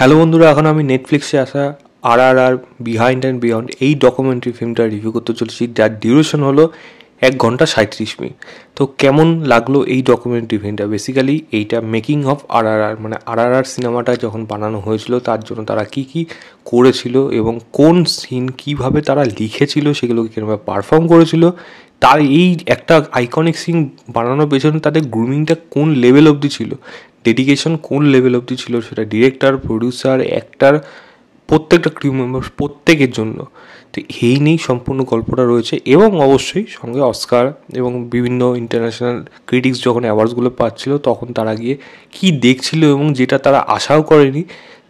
Hello বন্ধুরা, এখন আমি নেটফ্লিক্সে আসা RRR বিহাইন্ড অ্যান্ড বিয়ন্ড এই ডকুমেন্টারি ফিল্মটা রিভিউ করতে চলেছি, যার ডিউরেশন হলো 1 ঘন্টা 37 মিনিট। তো কেমন লাগলো এই ডকুমেন্টারি ফিল্মটা? বেসিক্যালি এইটা মেকিং অফ RRR, মানে RRR সিনেমাটা যখন বানানো হয়েছিল তার জন্য তারা কি কি করেছিল এবং কোন সিন কীভাবে তারা লিখেছিল, সেগুলোকে কীভাবে পারফর্ম করেছিল, তার এই একটা আইকনিক সিন বানানোর পেছনে তাদের গ্রুমিংটা কোন লেভেল অবধি ছিল, ডেডিকেশন কোন লেভেল অবধি ছিল, সেটা ডিরেক্টর, প্রডিউসার, অ্যাক্টার, প্রত্যেকটা ক্রিউ মেম্বার, প্রত্যেকের জন্য। তো এই নিয়েই সম্পূর্ণ গল্পটা রয়েছে এবং অবশ্যই সঙ্গে অস্কার এবং বিভিন্ন ইন্টারন্যাশনাল ক্রিটিক্স যখন অ্যাওয়ার্ডসগুলো পাচ্ছিল তখন তারা গিয়ে কী দেখছিল এবং যেটা তারা আশাও করেনি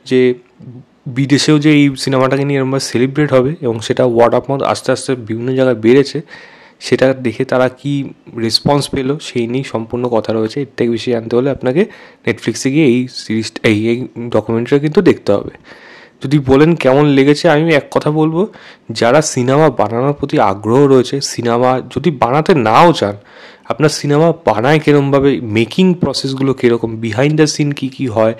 যে বিদেশেও যে এই সিনেমাটাকে নিয়ে এরকমভাবে সেলিব্রেট হবে এবং সেটা ওয়ার্ড অফ মাউথ আস্তে আস্তে বিভিন্ন জায়গায় বেড়েছে, সেটা দেখে তারা কি রেসপন্স পেলো সেই নিয়েই সম্পূর্ণ কথা রয়েছে। এর থেকে বেশি জানতে হলে আপনাকে নেটফ্লিক্সে গিয়ে এই সিরিজটা এই ডকুমেন্টারিটা কিন্তু দেখতে হবে। যদি বলেন কেমন লেগেছে, আমি এক কথা বলবো, যারা সিনেমা বানানোর প্রতি আগ্রহ রয়েছে, সিনেমা যদি বানাতে নাও চান, আপনার সিনেমা বানায় কীরকমভাবে, মেকিং প্রসেসগুলো কীরকম, বিহাইন্ড দ্য সিন কী কী হয়,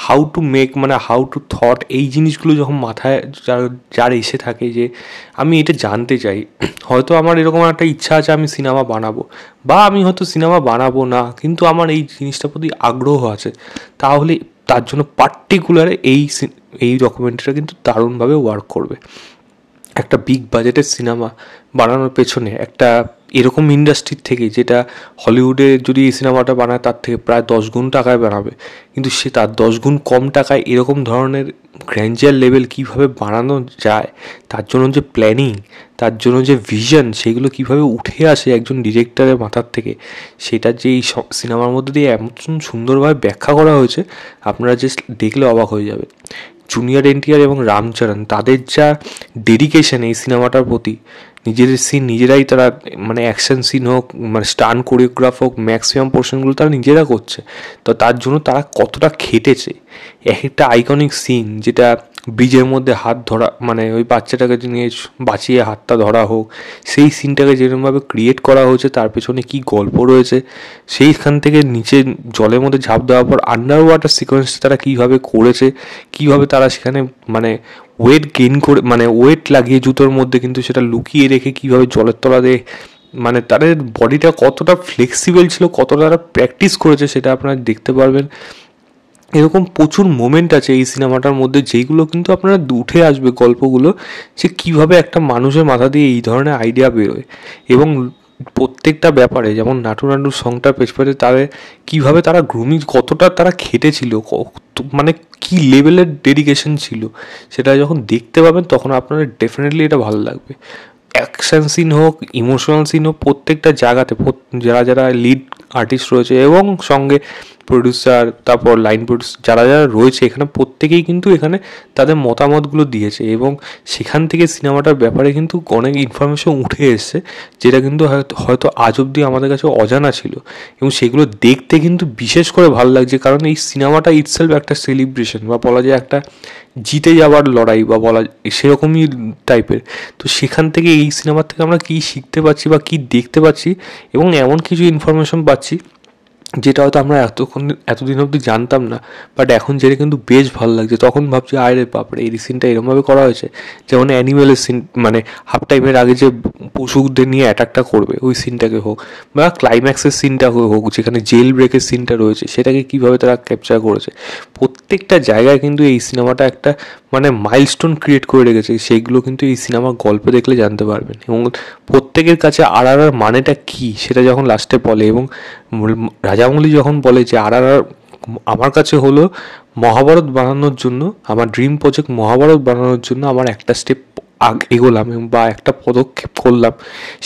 হাউ টু মেক, মানে হাউ টু থট, এই জিনিসগুলো যখন মাথায় যার এসে থাকে যে আমি এটা জানতে চাই, হয়তো আমার এরকম একটা ইচ্ছা আছে আমি সিনেমা বানাবো, বা আমি হয়তো সিনেমা বানাবো না কিন্তু আমার এই জিনিসটার প্রতি আগ্রহ আছে, তাহলে তার জন্য পার্টিকুলার এই ডকুমেন্টারিটা কিন্তু দারুণভাবে ওয়ার্ক করবে। একটা বিগ বাজেটের সিনেমা বানানোর পেছনে একটা এরকম ইন্ডাস্ট্রির থেকে, যেটা হলিউডে যদি এই সিনেমাটা বানায় তার থেকে প্রায় 10 গুণ টাকায় বানাবে, কিন্তু সে তার 10 গুণ কম টাকায় এরকম ধরনের গ্র্যান্ডিয়ার লেভেল কীভাবে বানানো যায়, তার জন্য যে প্ল্যানিং, তার জন্য যে ভিশন, সেগুলো কীভাবে উঠে আসে একজন ডিরেক্টরের মাথার থেকে, সেটা যে এই সিনেমার মধ্যে দিয়ে এমন সুন্দরভাবে ব্যাখ্যা করা হয়েছে, আপনারা জাস্ট দেখলে অবাক হয়ে যাবে। জুনিয়র এনটিআর এবং রামচরণ, তাদের যা ডেডিকেশন এই সিনেমাটার প্রতি, নিজেদের সিন নিজেরাই তারা, মানে অ্যাকশন সিন হোক, মানে স্টান কোরিওগ্রাফ হোক, ম্যাক্সিমাম পোর্শনগুলো তারা নিজেরা করছে। তো তার জন্য তারা কতটা খেটেছে, এক একটা আইকনিক সিন, যেটা ব্রিজের মধ্যে হাত ধরা, মানে ওই বাচ্চাটাকে নিয়ে বাঁচিয়ে হাতটা ধরা হোক, সেই সিনটাকে যেরকমভাবে ক্রিয়েট করা হয়েছে, তার পেছনে কী গল্প রয়েছে, সেইখান থেকে নিচে জলের মধ্যে ঝাঁপ দেওয়ার পর আন্ডার ওয়াটার সিকোয়েন্স তারা কীভাবে করেছে, কীভাবে তারা সেখানে মানে ওয়েট গেইন করে, মানে ওয়েট লাগিয়ে জুতোর মধ্যে কিন্তু সেটা লুকিয়ে রেখে কীভাবে জলের তলাতে, মানে তাদের বডিটা কতটা ফ্লেক্সিবল ছিল, কতটা তারা প্র্যাকটিস করেছে, সেটা আপনারা দেখতে পারবেন। এরকম প্রচুর মোমেন্ট আছে এই সিনেমাটার মধ্যে, যেইগুলো কিন্তু আপনারা উঠে আসবে গল্পগুলো, যে কীভাবে একটা মানুষের মাথা দিয়ে এই ধরনের আইডিয়া বেরোয়। এবং প্রত্যেকটা ব্যাপারে, যেমন নাটু নাটুর সংটার পেছনে তাদের কীভাবে তারা গ্রুমিং, কতটা তারা খেটেছিল, মানে কী লেভেলের ডেডিকেশন ছিল, সেটা যখন দেখতে পাবেন তখন আপনাদের ডেফিনেটলি এটা ভালো লাগবে। অ্যাকশান সিন হোক, ইমোশনাল সিন হোক, প্রত্যেকটা জায়গাতে যারা যারা লিড আর্টিস্ট রয়েছে এবং সঙ্গে প্রডিউসার, তারপর লাইন প্রডিউসার, যারা যারা রয়েছে এখানে, প্রত্যেকেই কিন্তু এখানে তাদের মতামতগুলো দিয়েছে এবং সেখান থেকে সিনেমাটার ব্যাপারে কিন্তু অনেক ইনফরমেশন উঠে এসছে, যেটা কিন্তু হয়তো আজ অবধি আমাদের কাছে অজানা ছিল, এবং সেগুলো দেখতে কিন্তু বিশেষ করে ভালো লাগছে, কারণ এই সিনেমাটা ইটসেলফ একটা সেলিব্রেশন, বা বলা যায় একটা জিতে যাওয়ার লড়াই, বা বলা সেরকমই টাইপের। তো সেখান থেকে এই সিনেমার থেকে আমরা কী শিখতে পারছি বা কী দেখতে পাচ্ছি, এবং এমন কিছু ইনফরমেশন পাচ্ছি যেটা হয়তো আমরা এতদিন অবধি জানতাম না, বাট এখন জেনে কিন্তু বেশ ভালো লাগছে। তখন ভাবছি আরে বাপরে, এই সিনটা এরকমভাবে করা হয়েছে, যেমন অ্যানিমেলের সিন, মানে হাফ টাইমের আগে যে পশুদের নিয়ে অ্যাটাকটা করবে ওই সিনটাকে হোক, বা ক্লাইম্যাক্সের সিনটা হোক, যেখানে জেল ব্রেকের সিনটা রয়েছে সেটাকে কীভাবে তারা ক্যাপচার করেছে, প্রত্যেকটা জায়গায় কিন্তু এই সিনেমাটা একটা মানে মাইলস্টোন ক্রিয়েট করে রেখেছে, সেইগুলো কিন্তু এই সিনেমার গল্প দেখলে জানতে পারবেন। এবং প্রত্যেকের কাছে RRR মানেটা কী সেটা যখন লাস্টে বলে, এবং রাজামৌলি যখন বলে যে RRR আমার কাছে হলো মহাভারত বানানোর জন্য, আমার ড্রিম প্রজেক্ট মহাভারত বানানোর জন্য আমার একটা স্টেপ এগোলাম বা একটা পদক্ষেপ করলাম,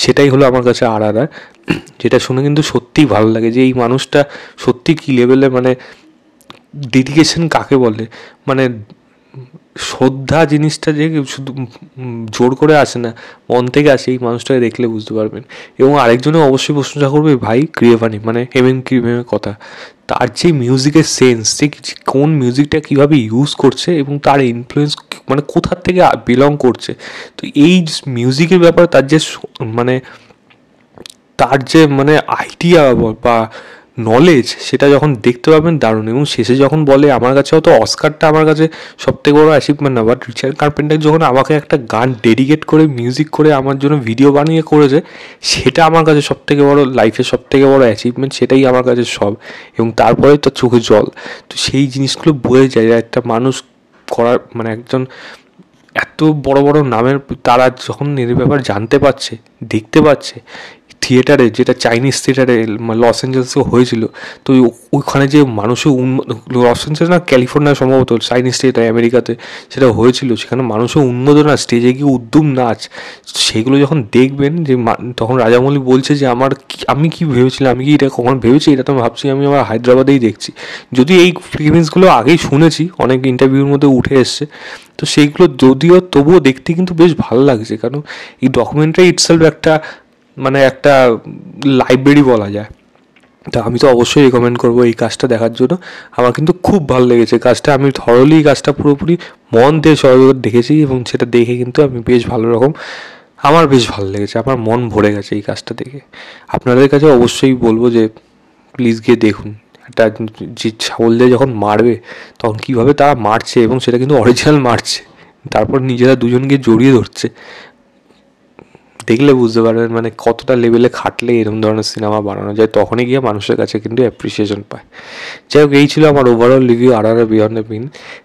সেটাই হলো আমার কাছে RRR। যেটা শুনে কিন্তু সত্যিই ভালো লাগে যে এই মানুষটা সত্যি কী লেভেলে, মানে ডেডিকেশন কাকে বলে, মানে শ্রদ্ধা জিনিসটা যে শুধু জোর করে আসে না, মন থেকে আসে, এই মানুষটাকে দেখলে বুঝতে পারবেন। এবং আরেকজনে অবশ্যই প্রশংসা করবে, ভাই ক্রিয়েভানি, মানে ক্রিয়েভানির কথা, তার যে মিউজিকের সেন্স, যে কোন মিউজিকটা কীভাবে ইউজ করছে এবং তার ইনফ্লুয়েন্স মানে কোথার থেকে বিলং করছে, তো এই মিউজিকের ব্যাপারে তার যে মানে তার যে মানে আইডিয়া বা নলেজ সেটা যখন দেখতে পাবেন দারুণ। এবং শেষে যখন বলে, আমার কাছে হয়তো অস্কারটা আমার কাছে সব থেকে বড় অ্যাচিভমেন্ট না, বাট রিচার্ড কার্পেন্টার যখন আমাকে একটা গান ডেডিকেট করে মিউজিক করে আমার জন্য ভিডিও বানিয়ে করেছে, সেটা আমার কাছে সব থেকে বড়, লাইফের সব থেকে বড় অ্যাচিভমেন্ট, সেটাই আমার কাছে সব। এবং তারপরে তার চোখে জল। তো সেই জিনিসগুলো বোঝা যায় যে একটা মানুষ করার মানে একজন এত বড় বড় নামের তারা যখন এর ব্যাপার জানতে পারছে, দেখতে পাচ্ছে থিয়েটারে, যেটা চাইনিজ থিয়েটারে লস অ্যাঞ্জেলসে হয়েছিল, তো ওইখানে যে মানুষের লস অ্যাঞ্জেলস না ক্যালিফোর্নিয়া সম্ভবত, চাইনিজ থিয়েটার আমেরিকাতে সেটা হয়েছিল, সেখানে মানুষের উন্মাদনা, স্টেজে গিয়ে উদ্যম নাচ, সেগুলো যখন দেখবেন যে তখন রাজামৌলি বলছে যে আমি কি ভেবেছিলাম, আমি কি এটা কখন ভেবেছি, এটা তো ভাবছি আমি আমার হায়দ্রাবাদেই দেখছি। যদি এই ফিলিংসগুলো আগেই শুনেছি, অনেক ইন্টারভিউর মধ্যে উঠে এসছে, তো সেইগুলো যদিও তবুও দেখতে কিন্তু বেশ ভালো লাগছে। কারণ এই ডকুমেন্টারি ইটসেলফ একটা মানে একটা লাইব্রেরি বলা যায়। তা আমি তো অবশ্যই রেকমেন্ড করবো এই কাজটা দেখার জন্য। আমার কিন্তু খুব ভালো লেগেছে কাজটা, আমি থরলি কাজটা পুরোপুরি মন দিয়ে সহযোগ দেখেছি, এবং সেটা দেখে কিন্তু আমি বেশ ভালো রকম, আমার বেশ ভালো লেগেছে, আমার মন ভরে গেছে এই কাজটা দেখে। আপনাদের কাছে অবশ্যই বলবো যে প্লিজ গিয়ে দেখুন। একটা যে ছাগলদের যখন মারবে তখন কীভাবে তারা মারছে, এবং সেটা কিন্তু অরিজিনাল মারছে, তারপর নিজেরা দুজনকে জড়িয়ে ধরছে, দেখলে বুঝতে পারবেন মানে কতটা লেভেলে খাটলে এরকম ধরনের সিনেমা বানানো যায়, তখনই গিয়ে মানুষের কাছে কিন্তু অ্যাপ্রিসিয়েশন পায়। যাই হোক, এই ছিল আমার ওভারঅল রিভিউ আর বিয়ন্ড দ্য বিন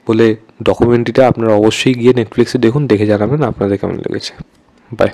বলে ডকুমেন্টারিটা। আপনারা অবশ্যই গিয়ে নেটফ্লিক্সে দেখুন, দেখে জানাবেন আপনাদের কেমন লেগেছে। বাই।